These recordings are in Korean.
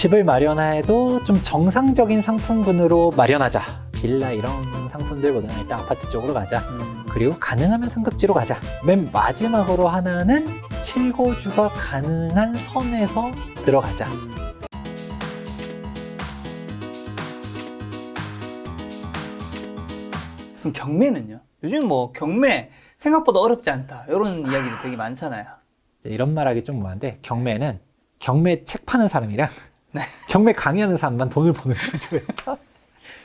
집을 마련해도 좀 정상적인 상품군으로 마련하자. 빌라 이런 상품들보다는 일단 아파트 쪽으로 가자. 그리고 가능하면 상급지로 가자. 맨 마지막으로 하나는 실거주가 가능한 선에서 들어가자. 그럼 경매는요? 요즘 뭐 경매 생각보다 어렵지 않다 이런 이야기도 되게 많잖아요. 이런 말하기 좀 뭐한데 경매는 경매 책 파는 사람이랑 네. 경매 강의하는 사람만 돈을 버는 구조예요.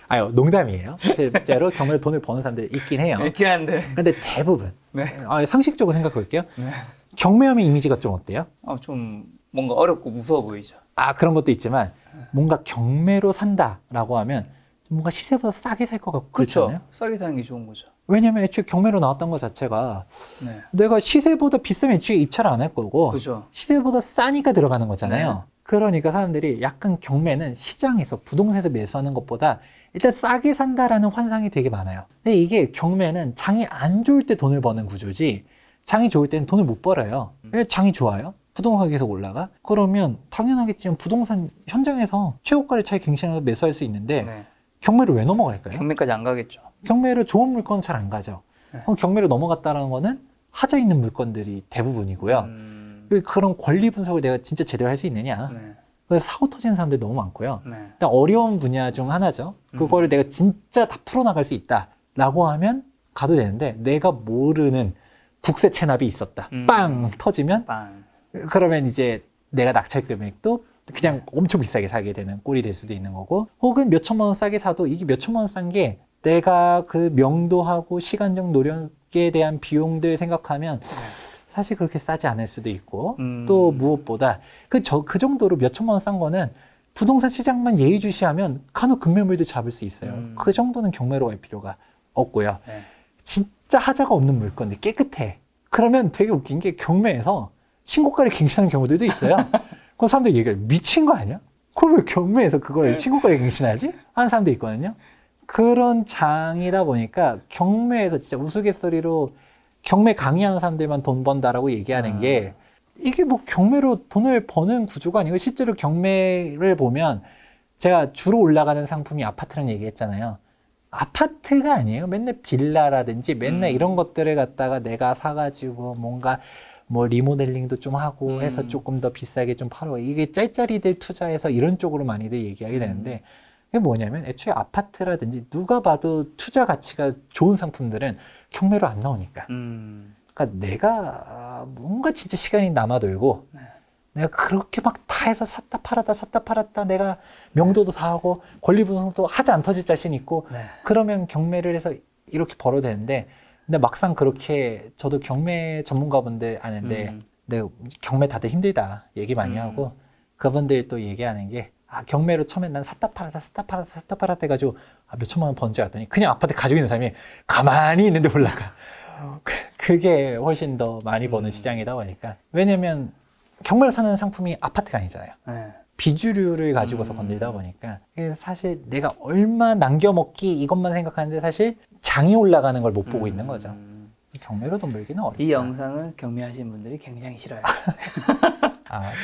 아유, 농담이에요. 실제로 경매로 돈을 버는 사람들이 있긴 해요. 있긴 한데. 근데 대부분 네. 상식적으로 생각해 볼게요. 네. 경매하면 이미지가 좀 어때요? 좀 뭔가 어렵고 무서워 보이죠. 그런 것도 있지만 뭔가 경매로 산다라고 하면 뭔가 시세보다 싸게 살 것 같고 그렇잖아요. 싸게 사는 게 좋은 거죠. 왜냐면 애초에 경매로 나왔던 것 자체가 네. 내가 시세보다 비싸면 애초에 입찰을 안 할 거고 그렇죠. 시세보다 싸니까 들어가는 거잖아요. 네. 그러니까 사람들이 약간 경매는 시장에서 부동산에서 매수하는 것보다 일단 싸게 산다라는 환상이 되게 많아요. 근데 이게 경매는 장이 안 좋을 때 돈을 버는 구조지 장이 좋을 때는 돈을 못 벌어요. 왜 장이 좋아요? 부동산이 계속 올라가? 그러면 당연하겠지만 부동산 현장에서 최고가를 차익 갱신해서 매수할 수 있는데 네. 경매로 왜 넘어갈까요? 경매까지 안 가겠죠. 경매로 좋은 물건 잘 안 가죠. 네. 그럼 경매로 넘어갔다는 거는 하자 있는 물건들이 대부분이고요. 그리고 그런 권리 분석을 내가 진짜 제대로 할 수 있느냐. 네. 그래서 사고 터지는 사람들이 너무 많고요. 네. 일단 어려운 분야 중 하나죠. 그거를 내가 진짜 다 풀어나갈 수 있다라고 하면 가도 되는데 내가 모르는 국세 체납이 있었다. 빵 터지면 빵. 그러면 이제 내가 낙찰 금액도 그냥 엄청 비싸게 사게 되는 꼴이 될 수도 있는 거고 혹은 몇 천만 원 싸게 사도 이게 몇 천만 원 싼 게 내가 그 명도하고 시간적 노력에 대한 비용들 생각하면 사실 그렇게 싸지 않을 수도 있고 또 무엇보다 그 정도로 몇 천만 원 싼 거는 부동산 시장만 예의주시하면 간혹 금매물도 잡을 수 있어요. 그 정도는 경매로 갈 필요가 없고요. 네. 진짜 하자가 없는 물건들 깨끗해. 그러면 되게 웃긴 게 경매에서 신고가를 갱신하는 경우들도 있어요. 그럼 사람들이 얘기해요. 미친 거 아니야? 그럼 왜 경매에서 그걸 신고가를 갱신하지? 하는 사람도 있거든요. 그런 장이다 보니까 경매에서 진짜 우스갯소리로 경매 강의하는 사람들만 돈 번다라고 얘기하는 게 이게 뭐 경매로 돈을 버는 구조가 아니고 실제로 경매를 보면 제가 주로 올라가는 상품이 아파트라는 얘기했잖아요. 아파트가 아니에요. 맨날 빌라라든지 맨날 이런 것들을 갖다가 내가 사가지고 뭔가 뭐 리모델링도 좀 하고 해서 조금 더 비싸게 좀 팔어. 이게 짤짤이들 투자해서 이런 쪽으로 많이들 얘기하게 되는데 이게 뭐냐면 애초에 아파트라든지 누가 봐도 투자 가치가 좋은 상품들은 경매로 안 나오니까. 그러니까 내가 뭔가 진짜 시간이 남아돌고 내가 그렇게 막 다 해서 샀다 팔았다 내가 명도도 다 하고 권리 분석도 하지 안 터질 자신 있고 그러면 경매를 해서 이렇게 벌어야 되는데 근데 막상 그렇게 저도 경매 전문가분들 아는데 내가 경매 다들 힘들다 얘기 많이 하고 그분들 또 얘기하는 게 경매로 처음에 난 샀다 팔았다 해가지고 몇 천만 원 번 줄 알았더니 그냥 아파트 가지고 있는 사람이 가만히 있는데 올라가. 그게 훨씬 더 많이 버는 시장이다 보니까. 왜냐면 경매로 사는 상품이 아파트가 아니잖아요. 네. 비주류를 가지고서 건들다 보니까 사실 내가 얼마 남겨먹기 이것만 생각하는데 사실 장이 올라가는 걸 못 보고 있는 거죠. 경매로 돈 벌기는 어렵다. 이 영상을 경매하시는 분들이 굉장히 싫어요.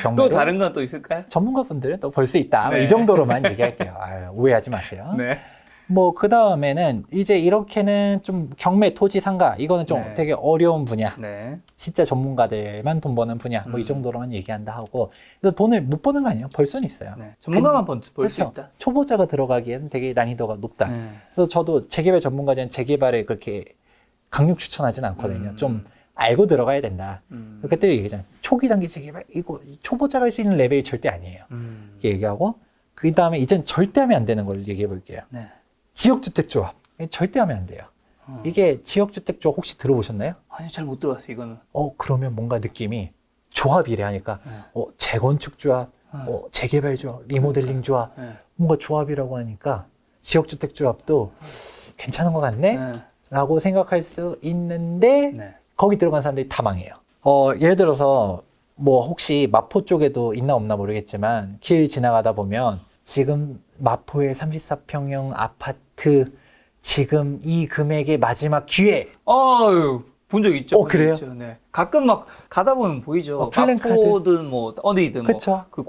경매로 또 다른 건 또 있을까요? 전문가분들은 또 벌 수 있다. 네. 이 정도로만 얘기할게요. 오해하지 마세요. 네. 뭐 그 다음에는 이제 이렇게는 좀 경매 토지 상가 이거는 좀 네. 되게 어려운 분야. 네. 진짜 전문가들만 돈 버는 분야. 뭐 이 정도로만 얘기한다 하고 그래서 돈을 못 버는 거 아니에요? 벌 수는 있어요. 네. 전문가만 볼 수 그렇죠. 있다. 초보자가 들어가기에는 되게 난이도가 높다. 그래서 저도 재개발 전문가들은 재개발을 그렇게 강력 추천하진 않거든요. 좀 알고 들어가야 된다. 그때 얘기하잖아요. 초기 단계 재개발 이거 초보자가 할 수 있는 레벨이 절대 아니에요. 이렇게 얘기하고 그 다음에 이젠 절대 하면 안 되는 걸 얘기해 볼게요. 네. 지역주택조합 절대 하면 안 돼요. 이게 지역주택조합 혹시 들어보셨나요? 아니 잘 못 들어봤어요 이거는. 그러면 뭔가 느낌이 조합이래 하니까 재건축조합, 재개발조합, 리모델링조합 뭔가 조합이라고 하니까 지역주택조합도 괜찮은 것 같네? 라고 생각할 수 있는데 거기 들어간 사람들이 다 망해요. 예를 들어서 뭐 혹시 마포 쪽에도 있나 없나 모르겠지만 길 지나가다 보면 지금 마포의 34평형 아파트 지금 이 금액의 마지막 기회. 본 적 있죠. 그래요? 있죠. 네. 가끔 막 가다 보면 보이죠. 플랜카드. 마포든 뭐 어디든 그쵸. 뭐 그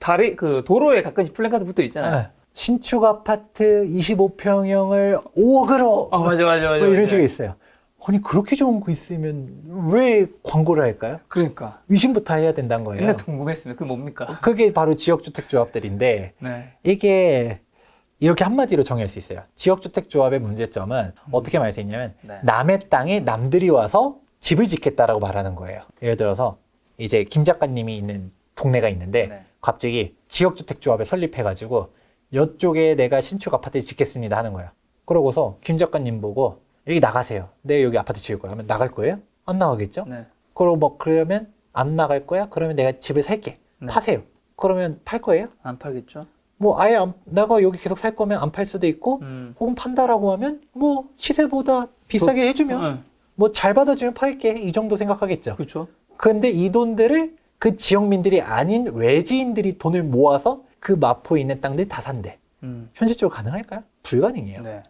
다리 그 도로에 가끔씩 플랜카드 붙어 있잖아요. 네. 신축 아파트 25평형을 5억으로 맞아. 뭐 이런 식으로 있어요. 아니 그렇게 좋은 거 있으면 왜 광고를 할까요? 그러니까. 위심부터 해야 된다는 거예요. 옛날 궁금했으면 그게 뭡니까? 그게 바로 지역주택조합들인데 네. 이게 이렇게 한마디로 정의할 수 있어요. 지역주택조합의 문제점은 어떻게 말할 수 있냐면 네. 남의 땅에 남들이 와서 집을 짓겠다라고 말하는 거예요. 예를 들어서 이제 김 작가님이 있는 동네가 있는데 네. 갑자기 지역주택조합을 설립해가지고 이쪽에 내가 신축 아파트를 짓겠습니다 하는 거예요. 그러고서 김 작가님 보고 여기 나가세요. 내가 여기 아파트 지을 거야. 하면 나갈 거예요? 안 나가겠죠? 네. 그리고 뭐 그러면 안 나갈 거야? 그러면 내가 집을 살게. 네. 파세요. 그러면 팔 거예요? 안 팔겠죠? 뭐 아예 내가 여기 계속 살 거면 안 팔 수도 있고 혹은 판다라고 하면 뭐 시세보다 비싸게 해주면 뭐 잘 받아주면 팔게 이 정도 생각하겠죠. 그렇죠. 근데 이 돈들을 그 지역민들이 아닌 외지인들이 돈을 모아서 그 마포에 있는 땅들 다 산대. 현실적으로 가능할까요? 불가능해요. 네.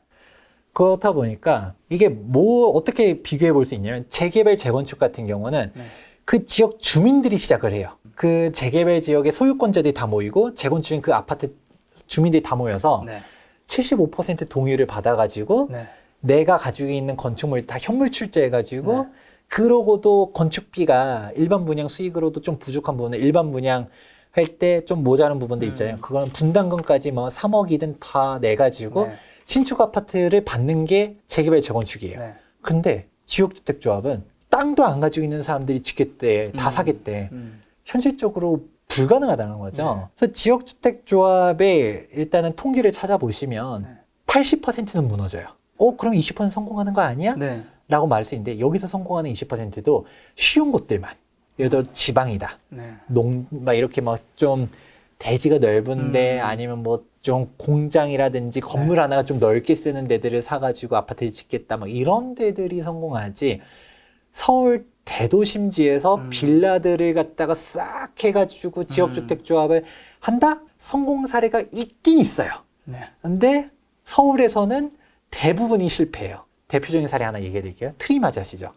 그렇다 보니까 이게 뭐 어떻게 비교해 볼 수 있냐면 재개발 재건축 같은 경우는 네. 그 지역 주민들이 시작을 해요. 그 재개발 지역의 소유권자들이 다 모이고 재건축인 그 아파트 주민들이 다 모여서 네. 75% 동의를 받아가지고 네. 내가 가지고 있는 건축물 다 현물 출제해가지고 네. 그러고도 건축비가 일반 분양 수익으로도 좀 부족한 부분은 일반 분양 할 때 좀 모자란 부분도 있잖아요. 그건 분담금까지 뭐 3억이든 다 내가지고 네. 신축 아파트를 받는 게 재개발 재건축이에요. 네. 근데 지역주택조합은 땅도 안 가지고 있는 사람들이 짓겠대, 다 사겠대. 현실적으로 불가능하다는 거죠. 네. 그래서 지역주택조합의 일단은 통계를 찾아보시면 네. 80%는 무너져요. 그럼 20% 성공하는 거 아니야? 네. 라고 말할 수 있는데 여기서 성공하는 20%도 쉬운 곳들만. 예를 들어 지방이다. 네. 막 이렇게 막 좀 대지가 넓은데 아니면 뭐 좀 공장이라든지 건물 하나가 좀 넓게 쓰는 데들을 사가지고 아파트를 짓겠다. 막 이런 데들이 성공하지. 서울 대도심지에서 빌라들을 갖다가 싹 해가지고 지역주택조합을 한다? 성공 사례가 있긴 있어요. 네. 근데 서울에서는 대부분이 실패해요. 대표적인 사례 하나 얘기해 드릴게요. 트리마즈 아시죠?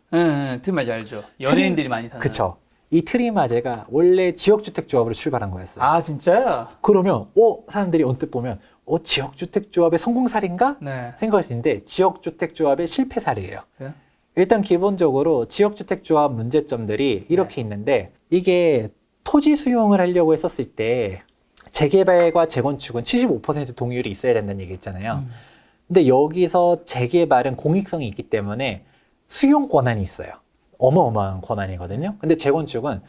트리마즈 알죠. 연예인들이 많이 사는. 그쵸. 이 트리마제가 원래 지역주택조합으로 출발한 거였어요. 아, 진짜요? 그러면 사람들이 언뜻 보면 지역주택조합의 성공 사례인가? 네. 생각할 수 있는데 지역주택조합의 실패 사례예요. 네. 일단 기본적으로 지역주택조합 문제점들이 이렇게 있는데 이게 토지 수용을 하려고 했었을 때 재개발과 재건축은 75% 동의율이 있어야 된다는 얘기 있잖아요. 근데 여기서 재개발은 공익성이 있기 때문에 수용 권한이 있어요. 어마어마한 권한이거든요. 근데 재건축은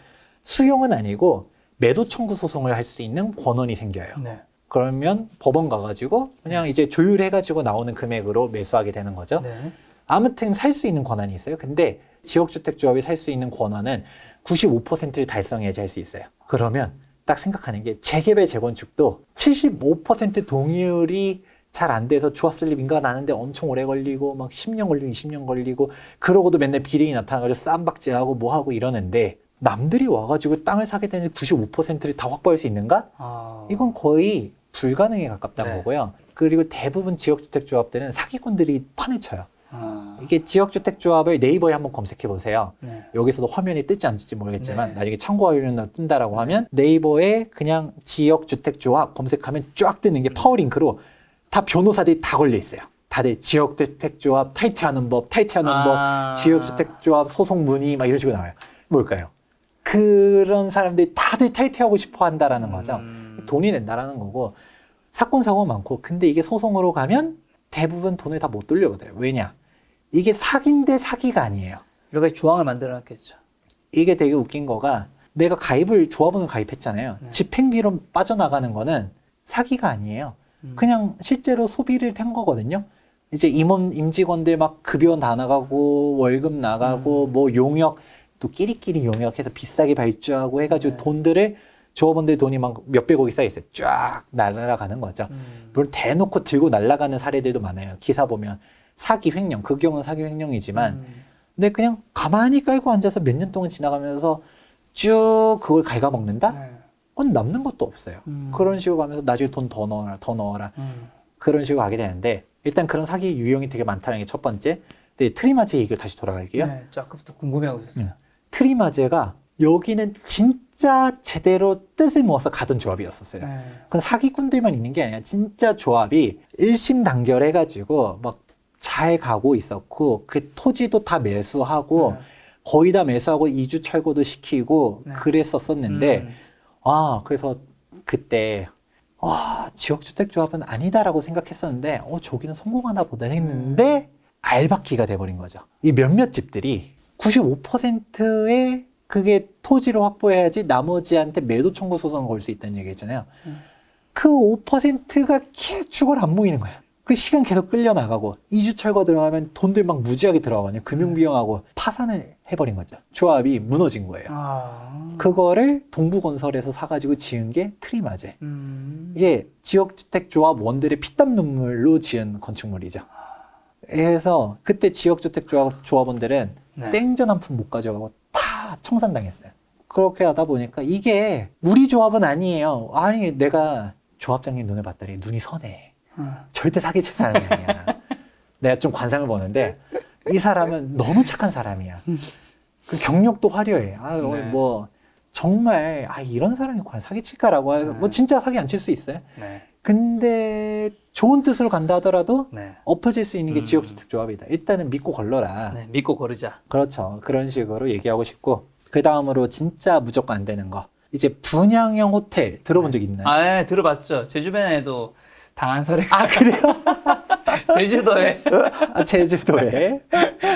수용은 아니고 매도 청구 소송을 할 수 있는 권한이 생겨요. 네. 그러면 법원 가가지고 그냥 이제 조율해가지고 나오는 금액으로 매수하게 되는 거죠. 네. 아무튼 살 수 있는 권한이 있어요. 근데 지역주택조합이 살 수 있는 권한은 95%를 달성해야지 할 수 있어요. 그러면 딱 생각하는 게 재개발 재건축도 75% 동의율이 잘 안 돼서 좋았을 리인가 나는데 엄청 오래 걸리고 막 10년 걸리고 20년 걸리고 그러고도 맨날 비리가 나타나가지고 쌈박질하고 뭐하고 이러는데 남들이 와가지고 땅을 사게 되는 95%를 다 확보할 수 있는가? 이건 거의 불가능에 가깝다는 네. 거고요. 그리고 대부분 지역주택조합들은 사기꾼들이 판을 쳐요. 이게 지역주택조합을 네이버에 한번 검색해 보세요. 네. 여기서도 화면이 뜰지 안 뜰지 모르겠지만 네. 나중에 참고하려면 뜬다라고 하면 네이버에 그냥 지역주택조합 검색하면 쫙 뜨는 게 파워링크로 다 변호사들이 다 걸려 있어요. 다들 지역주택조합 탈퇴하는 법, 법, 지역주택조합 소송 문의 막 이런 식으로 나와요. 뭘까요? 그런 사람들이 다들 탈퇴하고 싶어 한다라는 거죠. 돈이 낸다라는 거고 사건 사고가 많고 근데 이게 소송으로 가면 대부분 돈을 다 못 돌려받아요. 왜냐? 이게 사기인데 사기가 아니에요. 여러 가지 조항을 만들어 놨겠죠. 이게 되게 웃긴 거가 내가 조합원을 가입했잖아요. 네. 집행비로 빠져나가는 거는 사기가 아니에요. 그냥 실제로 소비를 한 거거든요. 이제 임직원들 막 급여 다 나가고 월급 나가고 뭐 용역 또 끼리끼리 용역해서 비싸게 발주하고 해가지고 네. 돈들을 조합원들 돈이 막 몇백억이 쌓여있어요. 쫙 날아가는 거죠. 물론 대놓고 들고 날아가는 사례들도 많아요. 기사 보면 사기 횡령, 그 경우는 사기 횡령이지만 근데 그냥 가만히 깔고 앉아서 몇 년 동안 지나가면서 쭉 그걸 갉아먹는다? 네. 그건 남는 것도 없어요. 그런 식으로 가면서 나중에 돈 더 넣어라. 그런 식으로 가게 되는데 일단 그런 사기 유형이 되게 많다는 게 첫 번째. 근데 트리마제 얘기를 다시 돌아갈게요. 네. 저 아까부터 궁금해하고 있었어요. 트리마제가 여기는 진짜 제대로 뜻을 모아서 가던 조합이었었어요. 네. 그건 사기꾼들만 있는 게 아니라 진짜 조합이 일심단결해가지고 막 잘 가고 있었고 그 토지도 다 매수하고 네. 거의 다 매수하고 이주 철거도 시키고 네. 그랬었었는데 그래서 그때 지역주택조합은 아니다라고 생각했었는데 저기는 성공하나 보다 했는데 알박기가 돼버린 거죠. 이 몇몇 집들이 95%의 그게 토지로 확보해야지 나머지한테 매도 청구 소송을 걸 수 있다는 얘기잖아요. 그 5%가 죽어라 안 모이는 거야. 그 시간 계속 끌려나가고 2주 철거 들어가면 돈들 막 무지하게 들어가거든요. 금융비용하고 파산을 해버린 거죠. 조합이 무너진 거예요. 그거를 동부건설에서 사가지고 지은 게 트리마제. 이게 지역주택조합 원들의 피땀 눈물로 지은 건축물이죠. 그래서 그때 지역주택조합원들은 네. 땡전 한 푼 못 가져가고 다 청산당했어요. 그렇게 하다 보니까 이게 우리 조합은 아니에요. 아니 내가 조합장님 눈을 봤더니 눈이 선해. 절대 사기칠 사람이 아니야. 내가 좀 관상을 보는데 이 사람은 너무 착한 사람이야. 그 경력도 화려해. 네. 뭐 정말 이런 사람이 과연 사기칠까라고 해서 뭐 진짜 사기 안 칠 수 있어요. 네. 근데 좋은 뜻으로 간다 하더라도 네. 엎어질 수 있는 게 지역주택조합이다. 일단은 믿고 걸러라. 네. 믿고 거르자. 그렇죠. 그런 식으로 얘기하고 싶고 그 다음으로 진짜 무조건 안 되는 거. 이제 분양형 호텔 들어본 적 있나요? 네, 들어봤죠. 제 주변에도 당한 사례가. 그래요? 제주도에 제주도에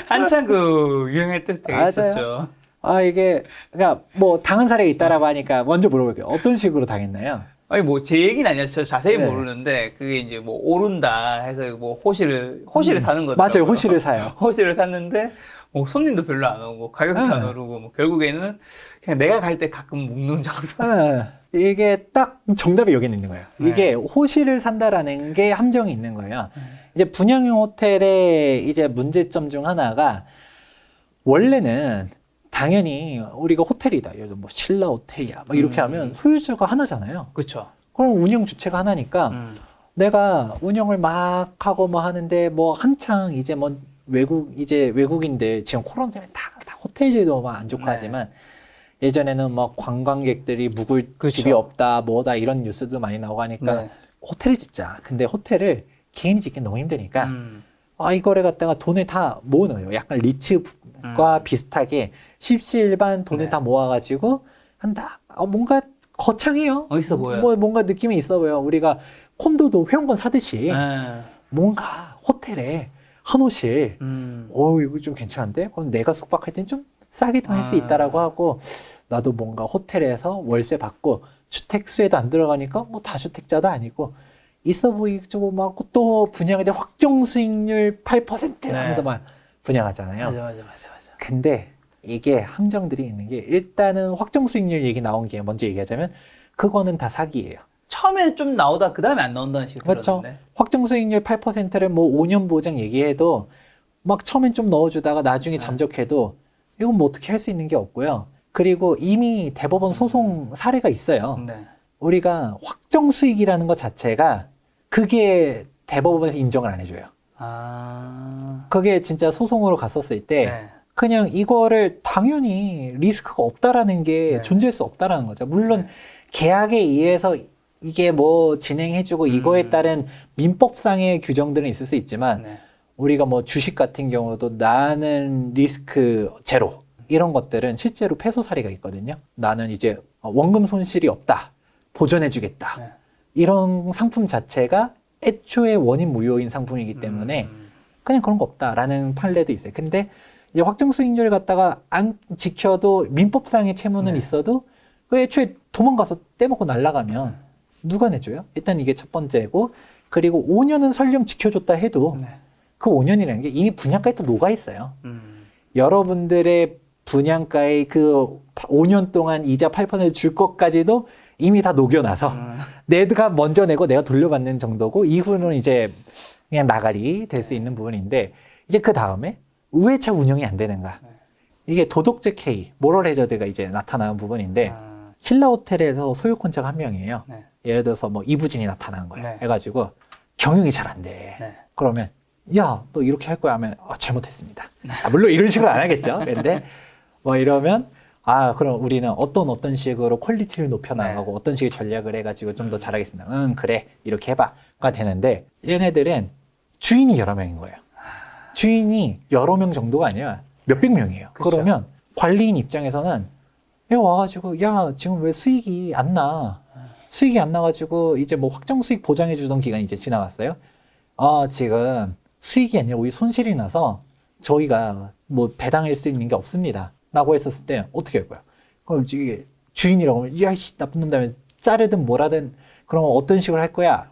한창 그 유행할 때 되게 맞아요. 있었죠. 이게 그러니까 뭐 당한 사례가 있다라고 하니까 먼저 물어볼게요. 어떤 식으로 당했나요? 아니 뭐 제 얘기는 아니라 저 자세히 네. 모르는데 그게 이제 뭐 오른다 해서 뭐 호실을 사는 거죠. 맞아요. 호실을 사요. 호실을 샀는데 뭐 손님도 별로 안 오고 가격도 안 오르고 뭐 결국에는 그냥 내가 갈 때 가끔 묵는 장소. 이게 딱 정답이 여기 있는 거예요. 네. 이게 호실을 산다라는 게 함정이 있는 거예요. 이제 분양형 호텔의 이제 문제점 중 하나가 원래는 당연히 우리가 호텔이다. 예를 들어 뭐 신라 호텔이야. 막 이렇게 하면 소유주가 하나잖아요. 그렇죠. 그럼 운영 주체가 하나니까 내가 운영을 막 하고 뭐 하는데 뭐 한창 이제 뭐 외국인들 지금 코로나 때문에 다 호텔들도 막 안 좋고 네. 하지만 예전에는 뭐 관광객들이 묵을 그렇죠. 집이 없다 뭐다 이런 뉴스도 많이 나오고 하니까 네. 호텔을 짓자. 근데 호텔을 개인이 짓기 너무 힘드니까 이거를 갖다가 돈을 다 모으는 약간 리츠과 비슷하게 십시일반 돈을 네. 다 모아가지고 한다. 뭔가 거창해요. 있어 보여요. 뭐 뭔가 느낌이 있어 보여. 우리가 콘도도 회원권 사듯이 네. 뭔가 호텔에 한 호실, 이거 좀 괜찮은데? 그럼 내가 숙박할 땐 좀 싸게도 할 수 있다라고 하고 나도 뭔가 호텔에서 월세 받고 주택 수에도 안 들어가니까 뭐 다주택자도 아니고 있어 보이고 막 또 분양할 때 확정 수익률 8% 하면서 막 분양하잖아요. 맞아. 근데 이게 함정들이 있는 게 일단은 확정 수익률 얘기 나온 게 먼저 얘기하자면 그거는 다 사기예요. 처음에 좀 나오다 그 다음에 안 나온다는 식으로 그렇죠. 들었는데. 확정 수익률 8%를 뭐 5년 보장 얘기해도 막 처음엔 좀 넣어주다가 나중에 잠적해도 이건 뭐 어떻게 할 수 있는 게 없고요. 그리고 이미 대법원 소송 사례가 있어요. 네. 우리가 확정 수익이라는 것 자체가 그게 대법원에서 인정을 안 해줘요. 그게 진짜 소송으로 갔었을 때 네. 그냥 이거를 당연히 리스크가 없다라는 게 네. 존재할 수 없다라는 거죠. 물론 계약에 의해서 이게 뭐 진행해주고 이거에 따른 민법상의 규정들은 있을 수 있지만 네. 우리가 뭐 주식 같은 경우도 나는 리스크 제로 이런 것들은 실제로 패소 사례가 있거든요. 나는 이제 원금 손실이 없다. 보전해주겠다. 네. 이런 상품 자체가 애초에 원인 무효인 상품이기 때문에 그냥 그런 거 없다라는 판례도 있어요. 근데 이제 확정 수익률을 갖다가 안 지켜도 민법상의 채무는 네. 있어도 그 애초에 도망가서 떼먹고 날아가면 누가 내줘요? 일단 이게 첫 번째고 그리고 5년은 설령 지켜줬다 해도 네. 그 5년이라는 게 이미 분양가에 또 녹아 있어요. 여러분들의 분양가의 그 5년 동안 이자 8%줄 것까지도 이미 다 녹여놔서 내가 먼저 내고 내가 돌려받는 정도고 이후는 이제 그냥 나가리 될 수 있는 부분인데 이제 그 다음에 왜 차 운영이 안 되는가? 이게 도덕적 K, 모럴 해저드가 이제 나타나는 부분인데 신라 호텔에서 소유권자가 한 명이에요. 네. 예를 들어서 뭐 이부진이 나타난 거예요. 네. 해가지고 경영이 잘 안 돼. 네. 그러면 야, 너 이렇게 할 거야 하면 잘못했습니다. 물론 이런 식으로 안 하겠죠. 근데 뭐 이러면 그럼 우리는 어떤 식으로 퀄리티를 높여나가고 어떤 식의 전략을 해가지고 좀 더 잘하겠습니다. 그래. 이렇게 해봐가 되는데 얘네들은 주인이 여러 명인 거예요. 주인이 여러 명 정도가 아니라 몇백 명이에요. 그쵸. 그러면 관리인 입장에서는 얘 와가지고 야 지금 왜 수익이 안 나? 수익이 안 나가지고 이제 뭐 확정 수익 보장해 주던 기간이 이제 지나갔어요. 지금 수익이 아니라 우리 손실이 나서 저희가 뭐 배당할 수 있는 게 없습니다. 라고 했었을 때 어떻게 할 거야? 그럼 이게 주인이라고 하면 야, 나쁜 놈 다음에 자르든 뭐라든 그러면 어떤 식으로 할 거야?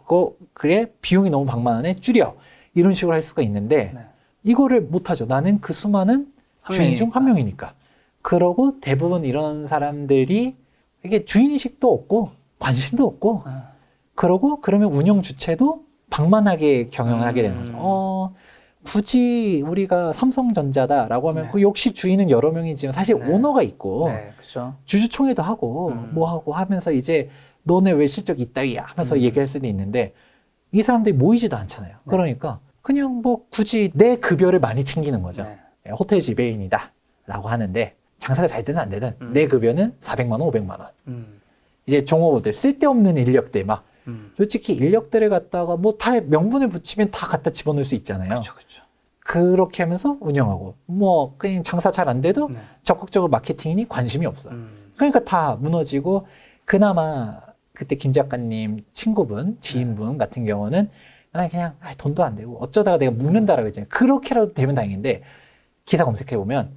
그래 비용이 너무 방만하네 줄여. 이런 식으로 할 수가 있는데 네. 이거를 못하죠. 나는 그 수많은 한 주인 중 한 명이니까. 명이니까. 그러고 대부분 이런 사람들이 이게 주인의식도 없고 관심도 없고 그러고 그러면 운영 주체도 방만하게 경영을 하게 되는 거죠. 굳이 우리가 삼성전자다라고 하면 네. 그 역시 주인은 여러 명이지만 사실 네. 오너가 있고 네, 그렇죠. 주주총회도 하고 뭐 하고 하면서 이제 너네 왜 실적 이따위야 하면서 얘기할 수도 있는데 이 사람들이 모이지도 않잖아요. 네. 그러니까 그냥 뭐 굳이 내 급여를 많이 챙기는 거죠. 네. 호텔 지배인이다 라고 하는데 장사가 잘 되든 안 되든 내 급여는 400만 원, 500만 원. 이제 종업원들 쓸데없는 인력들 막 솔직히 인력들을 갖다가 뭐 다 명분을 붙이면 다 갖다 집어넣을 수 있잖아요. 그렇죠. 그렇게 하면서 운영하고 뭐 그냥 장사 잘 안 돼도 네. 적극적으로 마케팅이 관심이 없어요. 그러니까 다 무너지고 그나마 그때 김 작가님 친구분, 지인분 같은 경우는 그냥 돈도 안 되고 어쩌다가 내가 묵는다라고 했잖아요. 그렇게라도 되면 다행인데 기사 검색해보면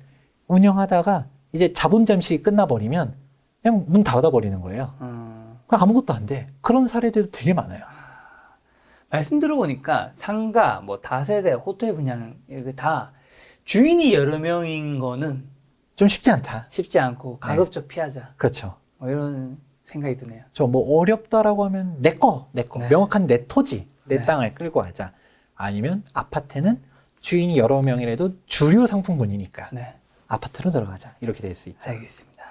운영하다가 이제 자본 잠시 끝나버리면 그냥 문 닫아버리는 거예요. 그냥 아무것도 안 돼. 그런 사례들도 되게 많아요. 말씀 들어보니까 상가, 뭐 다세대, 호텔 분양 이렇게 다 주인이 여러 명인 거는 좀 쉽지 않다. 쉽지 않고 가급적 피하자. 그렇죠. 뭐 이런 생각이 드네요. 저 뭐 어렵다라고 하면 내 거. 네. 명확한 내 토지, 내 네. 땅을 끌고 가자. 아니면 아파트는 주인이 여러 명이라도 주류 상품군이니까 네, 아파트로 들어가자. 이렇게 될 수 있죠. 알겠습니다.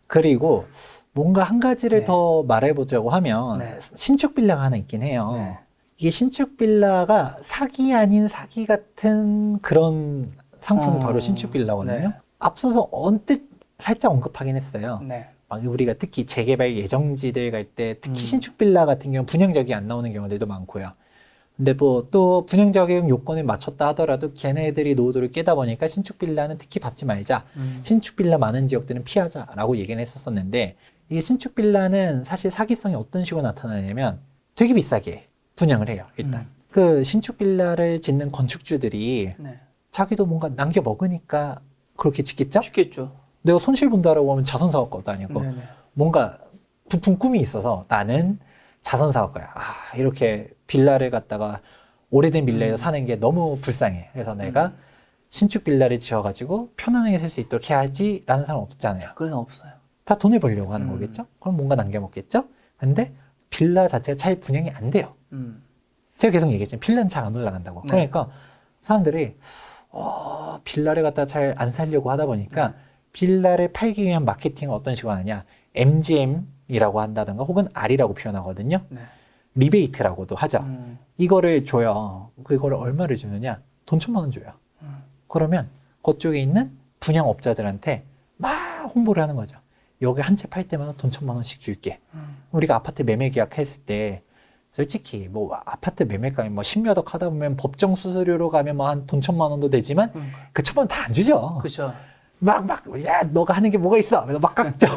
그리고 뭔가 한 가지를 네. 더 말해보자고 하면 네. 신축 빌라가 하나 있긴 해요. 네. 이게 신축 빌라가 사기 아닌 사기 같은 그런 상품이 바로 신축 빌라거든요. 네. 앞서서 언뜻 살짝 언급하긴 했어요. 네. 막 우리가 특히 재개발 예정지들 갈 때 특히 음. 신축 빌라 같은 경우는 분양자격이 안 나오는 경우들도 많고요. 근데 뭐 또 분양자격 요건을 맞췄다 하더라도 걔네들이 노도를 깨다 보니까 신축 빌라는 특히 받지 말자. 신축 빌라 많은 지역들은 피하자라고 얘기는 했었었는데 이게 신축 빌라는 사실 사기성이 어떤 식으로 나타나냐면 되게 비싸게 분양을 해요. 일단 그 신축 빌라를 짓는 건축주들이 네. 자기도 뭔가 남겨 먹으니까 그렇게 짓겠죠? 쉽겠죠. 내가 손실 본다라고 하면 자선 사업가도 아니고 네네. 뭔가 부푼 꿈이 있어서 나는 자선 사업가야. 이렇게 빌라를 갖다가 오래된 빌라에서 사는 게 너무 불쌍해. 그래서 내가 신축 빌라를 지어가지고 편안하게 살 수 있도록 해야지라는 사람 없잖아요. 그래서 없어요. 다 돈을 벌려고 하는 거겠죠? 그럼 뭔가 남겨먹겠죠? 근데 빌라 자체가 잘 분양이 안 돼요. 제가 계속 얘기했잖아요. 빌라는 잘 안 올라간다고. 네. 그러니까 사람들이 빌라를 갖다 잘 안 살려고 하다 보니까 빌라를 팔기 위한 마케팅을 어떤 식으로 하느냐. MGM이라고 한다든가 혹은 R이라고 표현하거든요. 네. 리베이트라고도 하죠. 이거를 줘요. 그거를 얼마를 주느냐? 돈 1,000만 원 줘요. 그러면 그쪽에 있는 분양업자들한테 막 홍보를 하는 거죠. 여기 한 채 팔 때마다 돈 1,000만 원씩 줄게. 우리가 아파트 매매 계약했을 때 솔직히 뭐 아파트 매매가 뭐 10몇 억 하다 보면 법정 수수료로 가면 뭐 한 돈 1,000만 원도 되지만 그 1,000만 원 다 안 주죠. 그렇죠. 야, 너가 하는 게 뭐가 있어? 그래서 막 깎죠.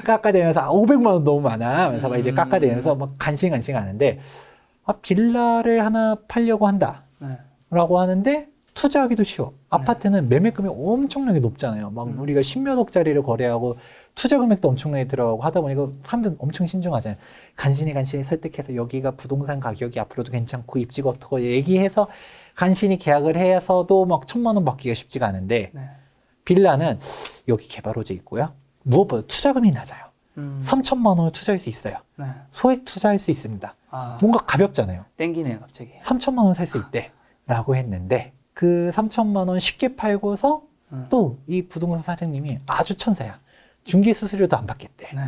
깎아대면서 500만 원 너무 많아. 그래서 막 이제 깎아대면서 막 간신간신 하는데 빌라를 하나 팔려고 한다. 네. 라고 하는데 투자하기도 쉬워. 아파트는 매매금이 엄청나게 높잖아요. 막 우리가 10몇 억짜리를 거래하고 투자 금액도 엄청나게 들어가고 하다 보니까 사람들은 엄청 신중하잖아요. 간신히 설득해서 여기가 부동산 가격이 앞으로도 괜찮고 입지가 어떻고 얘기해서 간신히 계약을 해서도 막 1,000만 원 받기가 쉽지가 않은데 네. 빌라는 여기 개발호재 있고요. 무엇보다 투자금이 낮아요. 3,000만 원을 투자할 수 있어요. 네. 소액 투자할 수 있습니다. 뭔가 가볍잖아요. 땡기네요, 갑자기. 3,000만 원 살 수 있대. 라고 했는데 그 3,000만 원 쉽게 팔고서 또 이 부동산 사장님이 아주 천사야. 중개 수수료도 안 받겠대. 네.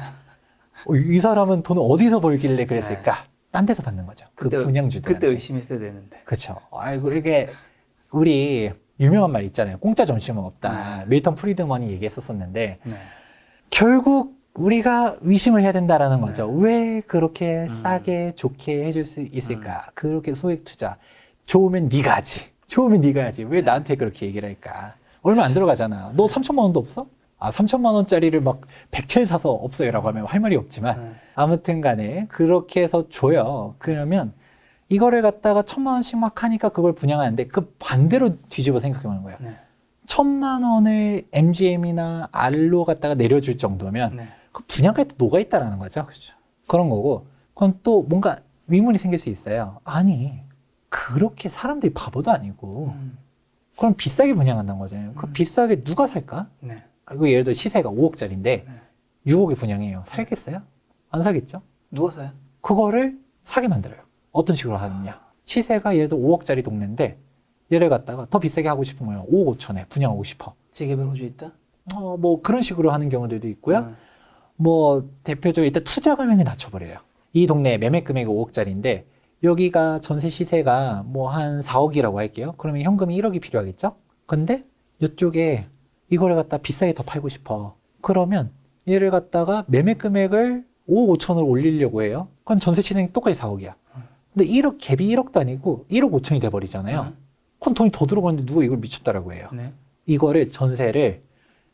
이 사람은 돈을 어디서 벌길래 그랬을까? 딴 데서 받는 거죠. 그 분양주들. 그때 의심했어야 되는데. 그렇죠. 아이고 이게 우리 유명한 말 있잖아요. 공짜 점심은 없다. 밀턴 프리드먼이 얘기했었었는데 네. 결국 우리가 의심을 해야 된다라는 거죠. 네. 왜 그렇게 싸게 좋게 해줄 수 있을까? 그렇게 소액 투자. 좋으면 네가 하지. 좋으면 네가 하지. 왜 나한테 그렇게 얘기를 할까? 얼마 안 들어가잖아. 너 3천만 원도 없어? 아, 3천만 원짜리를 막 100채 사서 없어요라고 하면 할 말이 없지만 아무튼 간에 그렇게 해서 줘요. 그러면 이거를 갖다가 1,000만 원씩 막 하니까 그걸 분양하는데 그 반대로 뒤집어 생각해 보는 거예요. 네. 1,000만 원을 MGM이나 R로 갖다가 내려줄 정도면 네. 그 분양가에 또 녹아 있다라는 거죠. 그렇죠. 그런 거고, 그건 또 뭔가 의문이 생길 수 있어요. 아니, 그렇게 사람들이 바보도 아니고, 그럼 비싸게 분양한다는 거잖아요. 그 비싸게 누가 살까? 네. 그리고 예를 들어 시세가 5억짜리인데, 네. 6억에 분양해요. 살겠어요? 안 사겠죠? 누가 사요? 그거를 사게 만들어요. 어떤 식으로 하느냐. 시세가 예를 들어 5억짜리 동네인데, 얘를 갖다가 더 비싸게 하고 싶은 거예요. 5억 5천에 분양하고 싶어. 재개발 호주 있다? 뭐 그런 식으로 하는 경우들도 있고요. 뭐 대표적으로 일단 투자 금액을 낮춰버려요. 이 동네 매매 금액이 5억짜리인데 여기가 전세 시세가 뭐 한 4억이라고 할게요. 그러면 현금이 1억이 필요하겠죠? 근데 이쪽에 이거를 갖다 비싸게 더 팔고 싶어. 그러면 얘를 갖다가 매매 금액을 5억 5천을 올리려고 해요. 그건 전세 시세는 똑같이 4억이야. 근데 1억 갭이 1억도 아니고 1억 5천이 돼버리잖아요. 그럼 돈이 더 들어가는데 누가 이걸 미쳤다라고 해요. 네. 이거를 전세를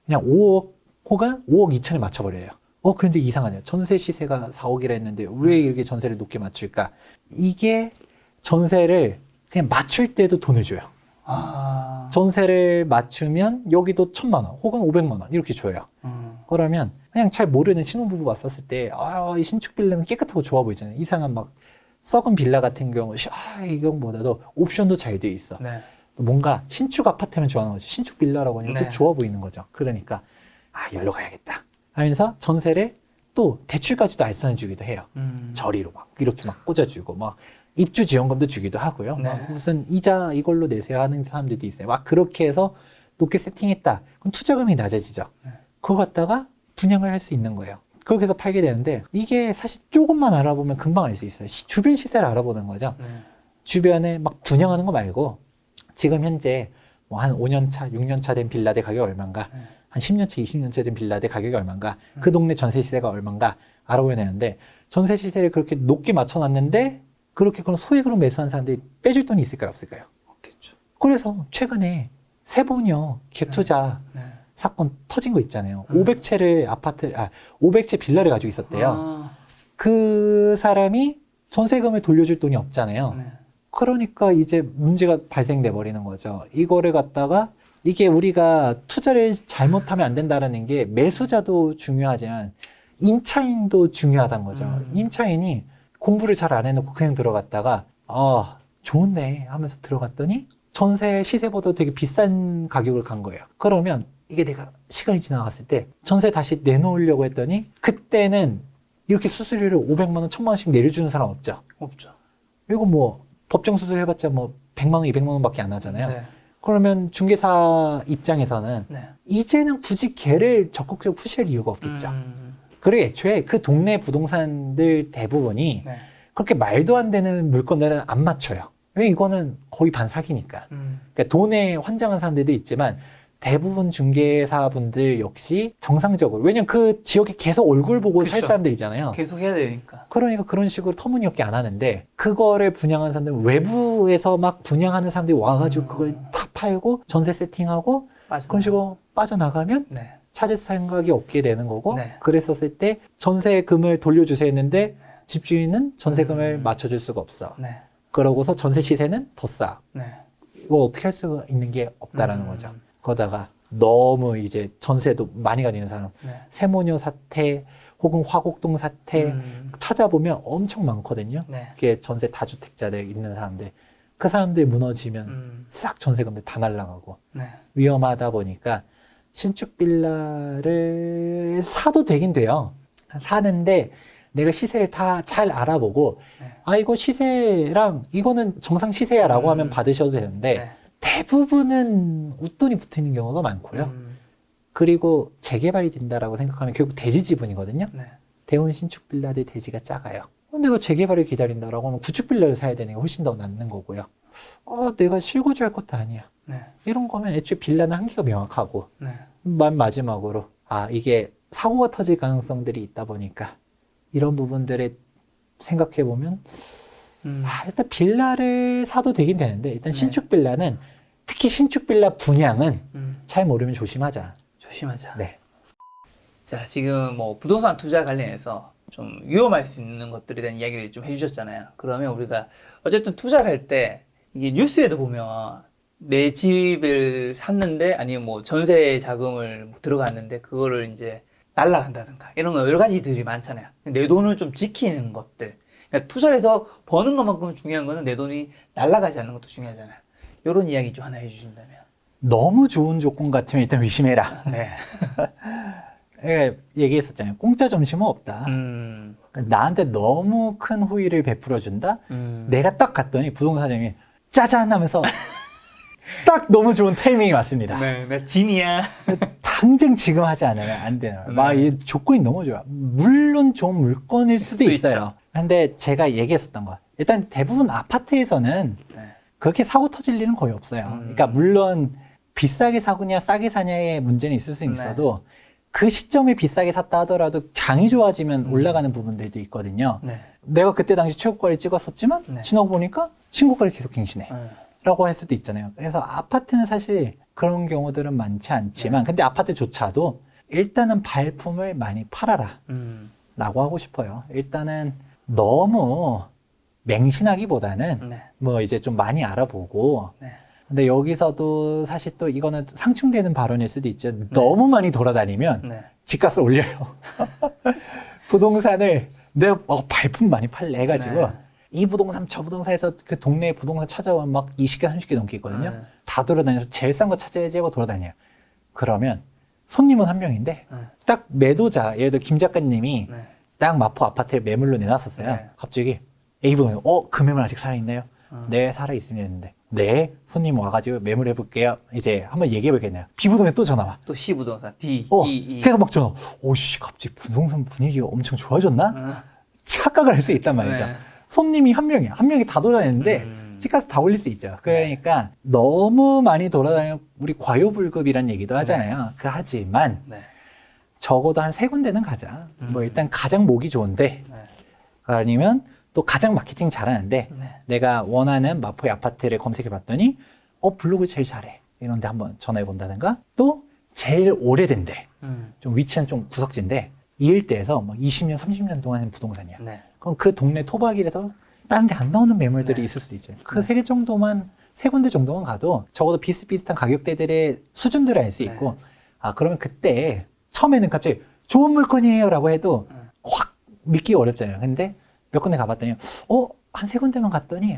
그냥 5억 혹은 5억 2천에 맞춰버려요. 그런데 이상하네요. 전세 시세가 4억이라 했는데 왜 이렇게 전세를 높게 맞출까? 이게 전세를 그냥 맞출 때도 돈을 줘요. 아. 전세를 맞추면 여기도 1,000만 원 혹은 500만 원 이렇게 줘요. 그러면 그냥 잘 모르는 신혼부부 왔었을 때 이 신축 빌라는 깨끗하고 좋아 보이잖아요. 이상한 막 썩은 빌라 같은 경우 이경보다도 옵션도 잘 돼 있어. 네. 뭔가 신축 아파트면 좋아하는 거죠. 신축 빌라라고 하니까 네. 또 좋아 보이는 거죠. 그러니까 여기로 가야겠다 하면서 전세를 또 대출까지도 알선해 주기도 해요. 저리로 막 이렇게 막 꽂아주고 막 입주 지원금도 주기도 하고요. 네. 막 무슨 이자 이걸로 내세요 하는 사람들도 있어요. 막 그렇게 해서 높게 세팅했다. 그럼 투자금이 낮아지죠. 네. 그거 갖다가 분양을 할 수 있는 거예요. 그렇게 해서 팔게 되는데 이게 사실 조금만 알아보면 금방 알 수 있어요. 주변 시세를 알아보는 거죠. 네. 주변에 막 분양하는 거 말고 지금 현재 뭐 한 5년 차, 6년 차 된 빌라대 가격이 얼마인가, 한 10년 차, 20년 차 된 빌라대 가격이 얼마인가, 그 동네 전세 시세가 얼마인가 알아보야 되는데 전세 시세를 그렇게 높게 맞춰놨는데 그렇게 그런 소액으로 매수한 사람들이 빼줄 돈이 있을까요, 없을까요? 없겠죠. 그래서 최근에 세보녀 갭투자 네. 사건 터진 거 있잖아요. 500채를 500채 빌라를 가지고 있었대요. 그 사람이 전세금을 돌려줄 돈이 없잖아요. 네. 그러니까 이제 문제가 발생돼 버리는 거죠. 이거를 갖다가 이게 우리가 투자를 잘못하면 안 된다라는 게 매수자도 중요하지만 임차인도 중요하다는 거죠. 임차인이 공부를 잘 안 해놓고 그냥 들어갔다가 좋은데 하면서 들어갔더니 전세 시세보다 되게 비싼 가격을 간 거예요. 그러면 이게 내가 시간이 지나갔을 때 전세 다시 내놓으려고 했더니 그때는 이렇게 수수료를 500만 원, 1,000만 원씩 내려주는 사람 없죠. 없죠. 이거 뭐 법정 수술 해봤자 뭐 100만 원, 200만 원밖에 안 하잖아요. 네. 그러면 중개사 입장에서는 네. 이제는 굳이 걔를 적극적으로 푸시할 이유가 없겠죠. 그리고 애초에 그 동네 부동산들 대부분이 네. 그렇게 말도 안 되는 물건들은 안 맞춰요. 왜 이거는 거의 반사기니까. 그러니까 돈에 환장한 사람들도 있지만 대부분 중개사분들 역시 정상적으로, 왜냐면 그 지역에 계속 얼굴 보고 살 그쵸. 사람들이잖아요. 계속 해야 되니까. 그러니까 그런 식으로 터무니없게 안 하는데 그거를 분양하는 사람들은 외부에서 막 분양하는 사람들이 와가지고 그걸 탁 팔고 전세 세팅하고 그런 식으로 빠져나가면 네. 찾을 생각이 없게 되는 거고 네. 그랬었을 때 전세금을 돌려주세요 했는데 집주인은 전세금을 맞춰줄 수가 없어. 네. 그러고서 전세 시세는 더 싸. 네. 이거 어떻게 할 수 있는 게 없다라는 거죠. 그러다가 너무 이제 전세도 많이 가지는 사람, 네. 세모녀 사태 혹은 화곡동 사태 찾아보면 엄청 많거든요. 네. 그게 전세 다주택자들 있는 사람들. 그 사람들 무너지면 싹 전세금들 다 날라가고 네. 위험하다 보니까 신축 빌라를 사도 되긴 돼요. 사는데 내가 시세를 다 잘 알아보고 네. 이거 시세랑 이거는 정상 시세야 라고 하면 받으셔도 되는데 네. 대부분은 웃돈이 붙어 있는 경우가 많고요. 그리고 재개발이 된다라고 생각하면 결국 대지 지분이거든요. 네. 대원 신축 빌라들 대지가 작아요. 내가 재개발을 기다린다라고 하면 구축 빌라를 사야 되는 게 훨씬 더 낫는 거고요. 내가 실거주할 것도 아니야. 네. 이런 거면 애초에 빌라는 한계가 명확하고 네. 마지막으로 이게 사고가 터질 가능성들이 있다 보니까 이런 부분들에 생각해 보면 일단 빌라를 사도 되긴 되는데 일단 네. 신축 빌라는 특히 신축 빌라 분양은 음. 잘 모르면 조심하자. 조심하자. 네. 자, 지금 뭐 부동산 투자 관련해서 좀 위험할 수 있는 것들에 대한 이야기를 좀 해주셨잖아요. 그러면 우리가 어쨌든 투자를 할 때 이게 뉴스에도 보면 내 집을 샀는데 아니면 뭐 전세 자금을 들어갔는데 그거를 이제 날라간다든가 이런 거 여러 가지들이 많잖아요. 내 돈을 좀 지키는 것들. 그러니까 투자를 해서 버는 것만큼 중요한 거는 내 돈이 날라가지 않는 것도 중요하잖아요. 이런 이야기 좀 하나 해주신다면. 너무 좋은 조건 같으면 일단 의심해라. 네. 얘기했었잖아요. 공짜 점심은 없다. 나한테 너무 큰 호의를 베풀어준다? 내가 딱 갔더니 부동산 사장님이 짜잔 하면서 딱 너무 좋은 타이밍이 왔습니다. 네, 나 진이야. 당장 지금 하지 않으면 안 돼요. 막 이 조건이 너무 좋아. 물론 좋은 물건일 수도 있어요. 근데 제가 얘기했었던 거. 일단 대부분 아파트에서는 네. 그렇게 사고 터질 일은 거의 없어요. 그러니까 물론 비싸게 사느냐 싸게 사냐의 문제는 있을 수 있어도 그 시점에 비싸게 샀다 하더라도 장이 좋아지면 올라가는 부분들도 있거든요. 네. 내가 그때 당시 최고가를 찍었었지만 네. 지나고 보니까 신고가를 계속 갱신해. 라고 할 수도 있잖아요. 그래서 아파트는 사실 그런 경우들은 많지 않지만 근데 아파트조차도 일단은 발품을 많이 팔아라 라고 하고 싶어요. 일단은 너무 맹신하기보다는 네. 뭐 이제 좀 많이 알아보고 네. 근데 여기서도 사실 또 이거는 상충되는 발언일 수도 있죠. 너무 많이 돌아다니면 네. 집값을 올려요. 부동산을 내가 발품 많이 팔래 해가지고 네. 이 부동산 저 부동산에서 그 동네 부동산 찾아오면 막 20개 30개 넘게 있거든요. 네. 다 돌아다녀서 제일 싼 거 찾아야지 하고 돌아다녀요. 그러면 손님은 한 명인데 딱 매도자 예를 들어 김 작가님이 네. 딱 마포 아파트를 매물로 내놨었어요. 네. 갑자기 A부동산 그 매물 아직 살아있나요? 네, 살아있으면 했는데 네, 손님 와가지고 매물해볼게요. 이제 한번 얘기해보겠네요. B부동에 또 전화 와. 또 C부동산 D, E, E. 그래서 막 전화 오씨 갑자기 부동산 분위기가 엄청 좋아졌나? 착각을 할 수 있단 말이죠. 네. 손님이 한 명이야. 한 명이 다 돌아다니는데 집값 다 올릴 수 있죠. 그러니까 너무 많이 돌아다니면 우리 과요불급이란 얘기도 하잖아요. 하지만 네. 적어도 한 3군데는 가자. 뭐 일단 가장 목이 좋은데 네. 아니면 또 가장 마케팅 잘하는데 네. 내가 원하는 마포의 아파트를 검색해 봤더니 블로그 제일 잘해. 이런데 한번 전화해 본다든가 또 제일 오래된데 좀 위치는 좀 구석진데 이 일대에서 뭐 20년, 30년 동안 한 부동산이야. 네. 그럼 그 동네 토박이라서 다른 데 안 나오는 매물들이 네. 있을 수도 있죠. 그 3개 정도만, 3군데 정도만 가도 적어도 비슷비슷한 가격대들의 수준들을 알 수 있고, 그러면 그때 처음에는 갑자기 좋은 물건이에요 라고 해도 확 믿기 어렵잖아요. 근데 몇 군데 가봤더니, 한 3군데만 갔더니,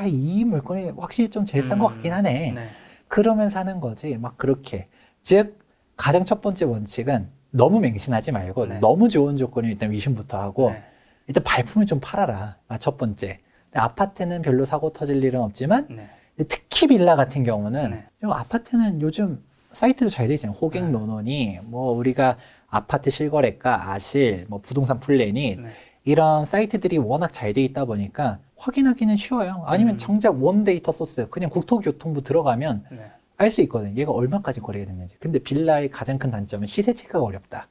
이 물건이 확실히 좀 제일 싼 것 같긴 하네. 네. 그러면 사는 거지. 막 그렇게. 즉, 가장 첫 번째 원칙은 너무 맹신하지 말고 네. 너무 좋은 조건이 일단 위신부터 하고 네. 일단 발품을 좀 팔아라. 첫 번째. 아파트는 별로 사고 터질 일은 없지만 네. 특히 빌라 같은 경우는 네. 아파트는 요즘 사이트도 잘 돼 있잖아요. 호갱노논이 뭐 우리가 아파트 실거래가, 아실, 뭐 부동산 플래닛 네. 이런 사이트들이 워낙 잘 돼 있다 보니까 확인하기는 쉬워요. 아니면 정작 원 데이터 소스 그냥 국토교통부 들어가면 네. 알 수 있거든요. 얘가 얼마까지 거래가 됐는지. 근데 빌라의 가장 큰 단점은 시세 체크가 어렵다.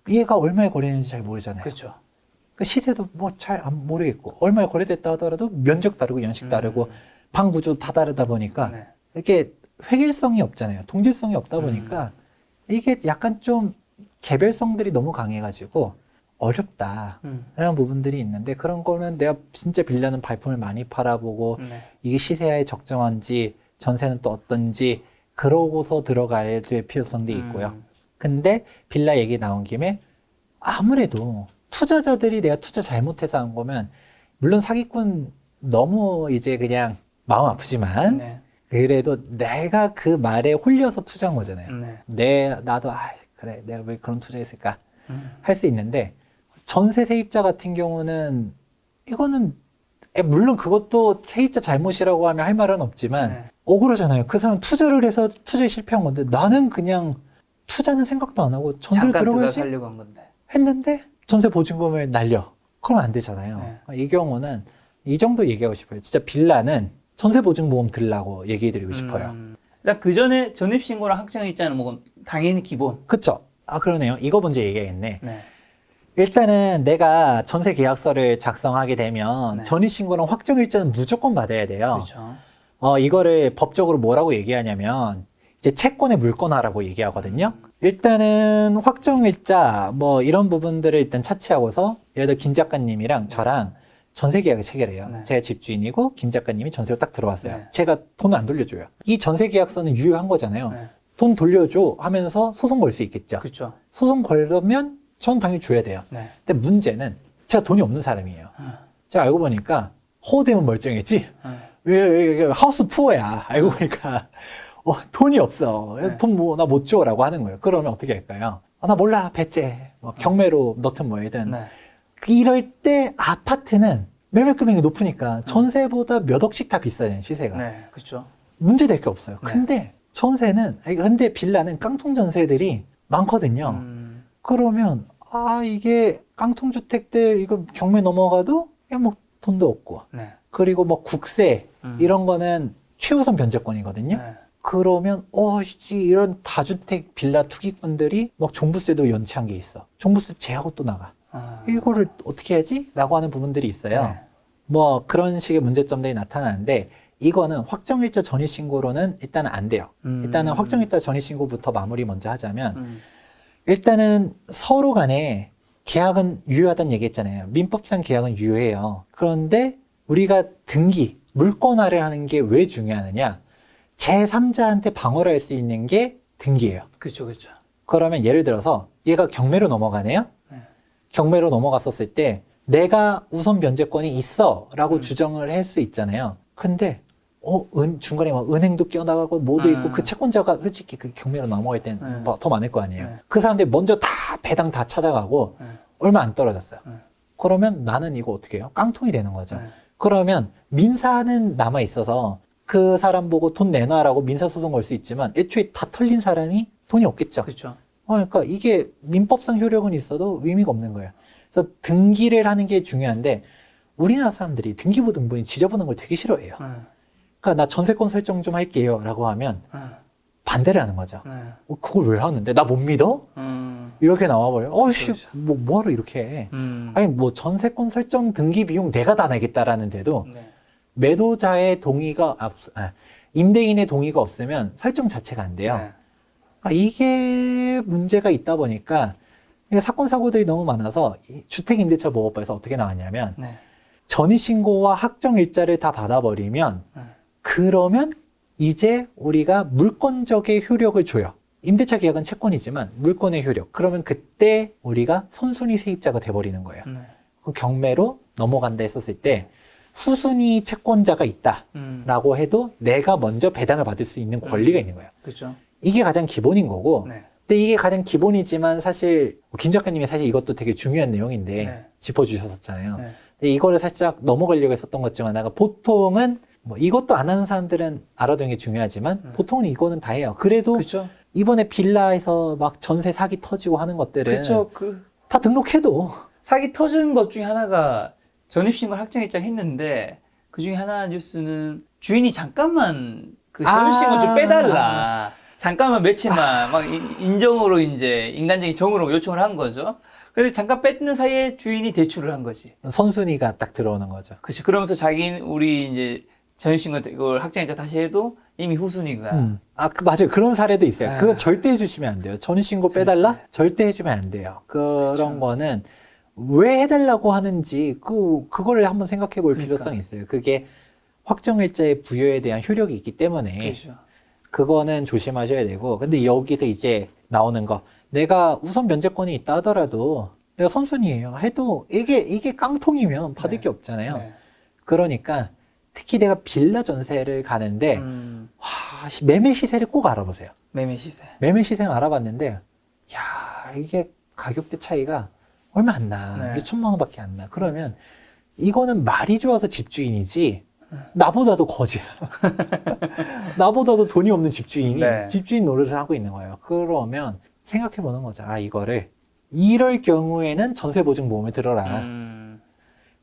얘가 얼마에 거래했는지 잘 모르잖아요. 그렇죠. 그 시세도 뭐 잘 모르겠고 얼마에 거래됐다 하더라도 면적 다르고 연식 다르고 방 구조 다 다르다 보니까 네. 이렇게 획일성이 없잖아요. 동질성이 없다 보니까 이게 약간 좀 개별성들이 너무 강해가지고 어렵다라는 부분들이 있는데 그런 거는 내가 진짜 빌라는 발품을 많이 팔아보고 네. 이게 시세에 적정한지 전세는 또 어떤지 그러고서 들어가야 될 필요성도 있고요. 근데 빌라 얘기 나온 김에 아무래도 투자자들이 내가 투자 잘못해서 한 거면 물론 사기꾼 너무 이제 그냥 마음 아프지만 네. 그래도 내가 그 말에 홀려서 투자한 거잖아요. 네. 나도 그래 내가 왜 그런 투자했을까 할 수 있는데 전세 세입자 같은 경우는 이거는 물론 그것도 세입자 잘못이라고 하면 할 말은 없지만 네. 억울하잖아요. 그 사람 투자를 해서 투자에 실패한 건데 나는 그냥 투자는 생각도 안 하고 전세를 잠깐 들어가 들어가야지 살려고 한 건데. 했는데 전세 보증금을 날려. 그러면 안 되잖아요. 네. 이 경우는 이 정도 얘기하고 싶어요. 진짜 빌라는 전세 보증보험 들라고 얘기해드리고 싶어요. 그 전에 전입신고랑 확정일자는 뭐 당연히 기본. 그쵸? 아, 그러네요. 이거 먼저 얘기하겠네. 네. 일단은 내가 전세 계약서를 작성하게 되면 네. 전입신고랑 확정일자는 무조건 받아야 돼요. 그렇죠. 이거를 법적으로 뭐라고 얘기하냐면 이제 채권의 물권화라고 얘기하거든요. 일단은 확정일자 뭐 이런 부분들을 일단 차치하고서 예를 들어 김 작가님이랑 저랑 전세 계약을 체결해요. 네. 제가 집주인이고 김 작가님이 전세로 딱 들어왔어요. 네. 제가 돈을 안 돌려줘요. 이 전세 계약서는 유효한 거잖아요. 네. 돈 돌려줘 하면서 소송 걸 수 있겠죠. 그렇죠. 소송 걸려면 전 당연히 줘야 돼요. 네. 근데 문제는 제가 돈이 없는 사람이에요. 제가 알고 보니까 허우대면 멀쩡했지. 왜 하우스 푸어야. 알고 보니까 돈이 없어. 네. 돈 뭐 나 못 줘라고 하는 거예요. 그러면 어떻게 할까요? 나 몰라 배째. 뭐 경매로 넣든 뭐든. 네. 이럴 때 아파트는 매매 금액이 높으니까 전세보다 몇 억씩 다 비싸잖아요, 시세가. 네. 그렇죠. 문제 될 게 없어요. 네. 근데 전세는 근데 빌라는 깡통 전세들이 많거든요. 그러면 이게 깡통 주택들 이거 경매 넘어가도 그냥 뭐 돈도 없고 네. 그리고 뭐 국세 이런 거는 최우선 변제권이거든요. 네. 그러면 이런 다주택 빌라 투기꾼들이 막 종부세도 연체한 게 있어. 종부세 제하고 또 나가. 이거를 어떻게 하지? 라고 하는 부분들이 있어요. 네. 뭐 그런 식의 문제점들이 나타나는데 이거는 확정일자 전입신고로는 일단은 안 돼요. 일단은 확정일자 전입신고부터 마무리 먼저 하자면 일단은 서로 간에 계약은 유효하다는 얘기했잖아요. 민법상 계약은 유효해요. 그런데 우리가 등기, 물권화를 하는 게 왜 중요하느냐? 제3자한테 방어를 할 수 있는 게 등기예요. 그렇죠. 그렇죠. 그러면 예를 들어서 얘가 경매로 넘어가네요. 네. 경매로 넘어갔었을 때 내가 우선 변제권이 있어 라고 주장을 할 수 있잖아요. 근데 중간에 막 은행도 껴나가고 뭐도 있고 그 채권자가 솔직히 그 경매로 넘어갈 때는 더 많을 거 아니에요. 네. 그 사람들이 먼저 다 배당 다 찾아가고 얼마 안 떨어졌어요. 네. 그러면 나는 이거 어떻게 해요? 깡통이 되는 거죠. 네. 그러면 민사는 남아 있어서 그 사람 보고 돈 내놔라고 민사소송 걸 수 있지만 애초에 다 털린 사람이 돈이 없겠죠. 그렇죠. 그러니까 이게 민법상 효력은 있어도 의미가 없는 거예요. 그래서 등기를 하는 게 중요한데 우리나라 사람들이 등기부 등본이 지저분한 걸 되게 싫어해요. 그러니까 나 전세권 설정 좀 할게요 라고 하면 반대를 하는 거죠. 그걸 왜 하는데? 나 못 믿어? 이렇게 나와버려요. 그렇죠. 뭐하러 이렇게 해? 아니 뭐 전세권 설정 등기 비용 내가 다 내겠다라는데도 네. 매도자의 동의가 임대인의 동의가 없으면 설정 자체가 안 돼요. 네. 이게 문제가 있다 보니까 이게 사건 사고들이 너무 많아서 주택임대차보호법에서 어떻게 나왔냐면 네. 전입신고와 확정일자를 다 받아버리면 그러면 이제 우리가 물권적의 효력을 줘요. 임대차 계약은 채권이지만 물권의 효력. 그러면 그때 우리가 선순위 세입자가 돼버리는 거예요. 네. 그 경매로 넘어간다 했었을 때 후순위 채권자가 있다라고 해도 내가 먼저 배당을 받을 수 있는 권리가 있는 거예요. 그렇죠. 이게 가장 기본인 거고 네. 근데 이게 가장 기본이지만 사실 김 작가님이 사실 이것도 되게 중요한 내용인데 네. 짚어주셨었잖아요. 네. 근데 이거를 살짝 넘어가려고 했었던 것 중 하나가 보통은 뭐 이것도 안 하는 사람들은 알아두는 게 중요하지만 보통은 이거는 다 해요. 그래도 그렇죠. 이번에 빌라에서 막 전세 사기 터지고 하는 것들은 그렇죠. 다 등록해도 사기 터진 것 중에 하나가 전입신고 확정일자 했는데 그 중에 하나 뉴스는 주인이 잠깐만 그 전입신고 좀 빼달라. 잠깐만 며칠만 막 인정으로 이제 인간적인 정으로 요청을 한 거죠. 근데 잠깐 뺏는 사이에 주인이 대출을 한 거지. 선순위가 딱 들어오는 거죠. 그렇지. 그러면서 우리 이제 전입신고 이걸 확정일자 다시 해도 이미 후순위가. 맞아요. 그런 사례도 있어요. 아. 그거 절대 해주시면 안 돼요. 전입신고 빼달라? 절대 해주면 안 돼요. 그런 그렇죠. 거는 왜 해달라고 하는지 그거를 한번 생각해 볼 그러니까. 필요성이 있어요. 그게 확정일자의 부여에 대한 효력이 있기 때문에 그렇죠. 그거는 조심하셔야 되고 근데 여기서 이제 나오는 거 내가 우선 면제권이 있다 하더라도 내가 선순위예요 해도 이게 깡통이면 받을 네. 게 없잖아요. 네. 그러니까 특히 내가 빌라 전세를 가는데 매매 시세를 꼭 알아보세요. 매매 시세. 매매 시세 알아봤는데 야 이게 가격대 차이가 얼마 안 나. 네. 몇천만 원밖에 안 나. 그러면 이거는 말이 좋아서 집주인이지 나보다도 거지야. 나보다도 돈이 없는 집주인이 네. 집주인 노릇을 하고 있는 거예요. 그러면 생각해 보는 거죠. 이거를 이럴 경우에는 전세보증보험을 들어라.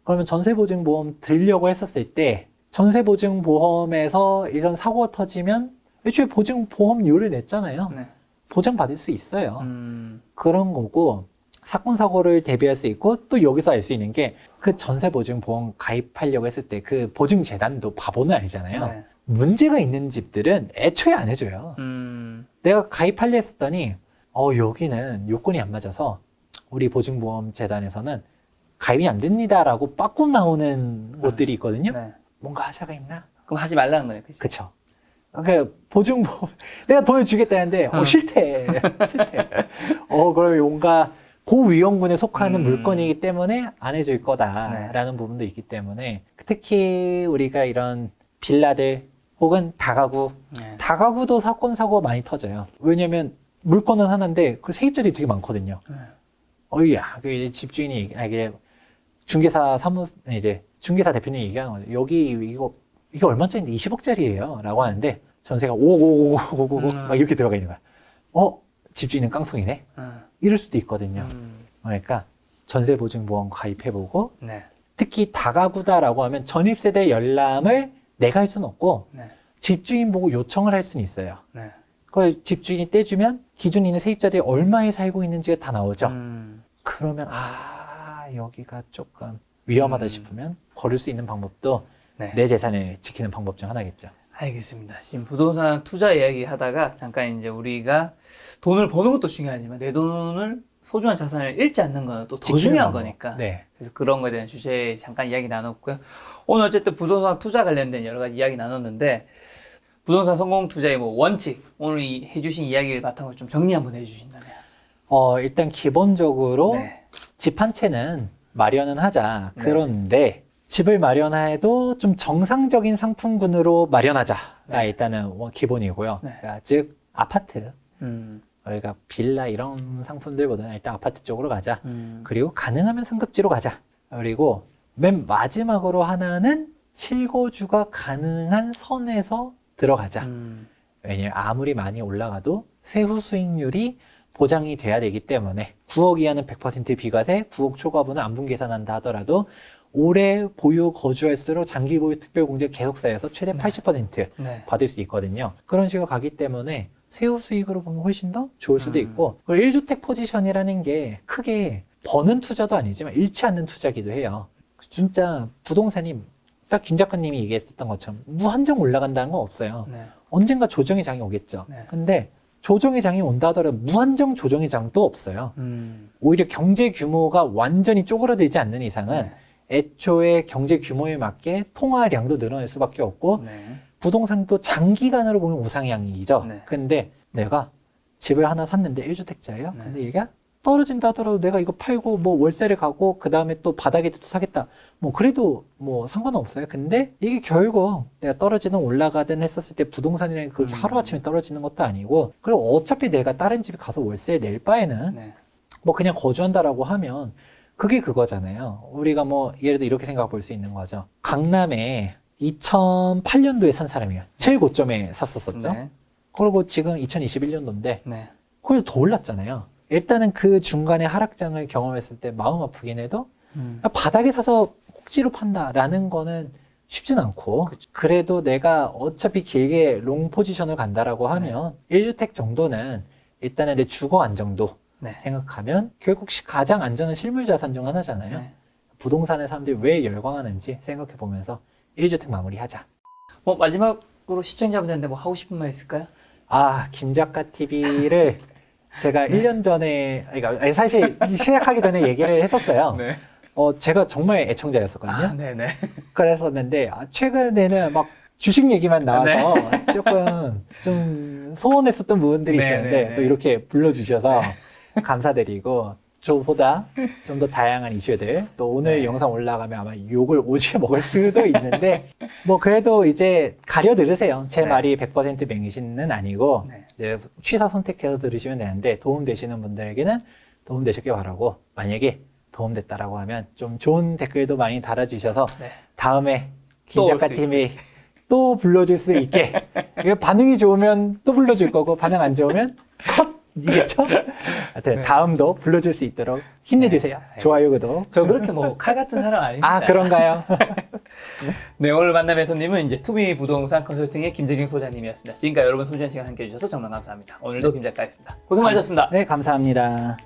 그러면 전세보증보험 들려고 했었을 때 전세보증보험에서 이런 사고가 터지면 애초에 보증보험료를 냈잖아요. 네. 보장받을 수 있어요. 그런 거고 사건 사고를 대비할 수 있고 또 여기서 알 수 있는 게 그 전세보증보험 가입하려고 했을 때 그 보증재단도 바보는 아니잖아요. 네. 문제가 있는 집들은 애초에 안 해줘요. 내가 가입하려 했었더니 여기는 요건이 안 맞아서 우리 보증보험재단에서는 가입이 안 됩니다라고 빠꾸 나오는 곳들이 있거든요. 네. 뭔가 하자가 있나? 그럼 하지 말라는 거네, 그치? 그쵸. 그 보증보험 내가 돈을 주겠다는데 싫대. 싫대. 그럼 뭔가 고위험군에 속하는 물건이기 때문에 안 해줄 거다라는 부분도 있기 때문에 특히 우리가 이런 빌라들 혹은 다가구 네. 다가구도 사건 사고가 많이 터져요. 왜냐면 물건은 하나인데 그 세입자들이 되게 많거든요. 네. 그 집주인이 이게 중개사 이제 중개사 대표님이 얘기하는 거죠. 여기 이게 얼마짜리인데 20억짜리예요 라고 하는데 전세가 5억, 5억, 막 이렇게 들어가 있는 거야. 집주인은 깡통이네? 이럴 수도 있거든요. 그러니까 전세보증보험 가입해보고 네. 특히 다가구다라고 하면 전입세대 열람을 내가 할 수는 없고 네. 집주인 보고 요청을 할 수는 있어요. 네. 그걸 집주인이 떼주면 기존에 있는 세입자들이 얼마에 살고 있는지가 다 나오죠. 그러면 여기가 조금 위험하다 싶으면 거를 수 있는 방법도 네. 내 재산을 지키는 방법 중 하나겠죠. 알겠습니다. 지금 부동산 투자 이야기 하다가 잠깐 이제 우리가 돈을 버는 것도 중요하지만 내 돈을 소중한 자산을 잃지 않는 건 또 더 지키는 중요한 방법. 거니까. 네. 그래서 그런 거에 대한 주제에 잠깐 이야기 나눴고요. 오늘 어쨌든 부동산 투자 관련된 여러 가지 이야기 나눴는데 부동산 성공 투자의 뭐 원칙 오늘 해주신 이야기를 바탕으로 좀 정리 한번 해주신다면. 일단 기본적으로 네. 집 한 채는 마련은 하자. 네. 그런데 집을 마련해도 좀 정상적인 상품군으로 마련하자가 네. 일단은 기본이고요. 네. 그러니까 즉 아파트, 음. 그러니까 빌라 이런 상품들보다는 일단 아파트 쪽으로 가자. 음. 그리고 가능하면 상급지로 가자. 그리고 맨 마지막으로 하나는 실거주가 가능한 선에서 들어가자. 왜냐면 아무리 많이 올라가도 세후 수익률이 보장이 돼야 되기 때문에 9억 이하는 100% 비과세, 9억 초과분은 안분 계산한다 하더라도 오래 보유 거주할수록 장기 보유 특별공제 계속 쌓여서 최대 80% 네. 받을 수 있거든요. 그런 식으로 가기 때문에 세후 수익으로 보면 훨씬 더 좋을 수도 있고, 그리고 1주택 포지션이라는 게 크게 버는 투자도 아니지만 잃지 않는 투자기도 해요. 진짜 부동산이 딱 김 작가님이 얘기했었던 것처럼 무한정 올라간다는 건 없어요. 네. 언젠가 조정의 장이 오겠죠. 네. 근데 조정의 장이 온다 하더라도 무한정 조정의 장도 없어요. 오히려 경제 규모가 완전히 쪼그라들지 않는 이상은 네. 애초에 경제 규모에 맞게 통화량도 늘어날 수밖에 없고 네. 부동산도 장기간으로 보면 우상향이죠. 네. 근데 내가 집을 하나 샀는데 1주택자예요. 네. 근데 얘가 떨어진다 하더라도 내가 이거 팔고 뭐 월세를 가고 그 다음에 또 바닥에 또 사겠다. 뭐 그래도 뭐 상관은 없어요. 근데 이게 결국 내가 떨어지든 올라가든 했었을 때 부동산이라는 게 그렇게 하루아침에 떨어지는 것도 아니고, 그리고 어차피 내가 다른 집에 가서 월세 낼 바에는 네. 뭐 그냥 거주한다라고 하면 그게 그거잖아요. 우리가 뭐 예를 들어 이렇게 생각해 볼 수 있는 거죠. 강남에 2008년도에 산 사람이에요. 제일 고점에 샀었었죠. 네. 그리고 지금 2021년도인데 네. 거기서 더 올랐잖아요. 일단은 그 중간에 하락장을 경험했을 때 마음 아프긴 해도 바닥에 사서 꼭지로 판다라는 거는 쉽진 않고, 그래도 내가 어차피 길게 롱 포지션을 간다라고 하면 1주택 정도는 일단은 내 주거 안정도 네. 생각하면 결국 가장 안전한 실물 자산 중 하나잖아요. 네. 부동산에 사람들이 왜 열광하는지 생각해 보면서 1주택 마무리하자. 뭐 마지막으로 시청자분들한테 뭐 하고 싶은 말 있을까요? 김 작가 TV를 제가 1년 전에, 그러니까 사실 시작하기 전에 얘기를 했었어요. 네. 제가 정말 애청자였었거든요. 네네. 그랬었는데 최근에는 막 주식 얘기만 나와서 조금 좀 소원했었던 부분들이 네, 있었는데 네, 네. 또 이렇게 불러주셔서 감사드리고, 저보다 좀 더 다양한 이슈들, 또 오늘 네. 영상 올라가면 아마 욕을 오지게 먹을 수도 있는데 뭐 그래도 이제 가려 들으세요. 제 네. 말이 100% 맹신은 아니고 네. 이제 취사 선택해서 들으시면 되는데, 도움 되시는 분들에게는 도움 되셨길 바라고, 만약에 도움 됐다라고 하면 좀 좋은 댓글도 많이 달아주셔서 네. 다음에 또 김 올 작가 수 팀이 또 불러줄 수 있게. 이게 반응이 좋으면 또 불러줄 거고, 반응 안 좋으면 컷 이겠죠? 하여튼 네. 다음도 불러줄 수 있도록 힘내주세요. 네, 좋아요, 구독. 저 그렇게 뭐 칼 같은 사람 아닙니다. 아, 그런가요? 네, 오늘 만남의 손님은 이제 투비 부동산 컨설팅의 김재경 소장님이었습니다. 지금까지 여러분 소중한 시간 함께 해주셔서 정말 감사합니다. 오늘도 김 작가였습니다. 고생 많으셨습니다. 네, 감사합니다.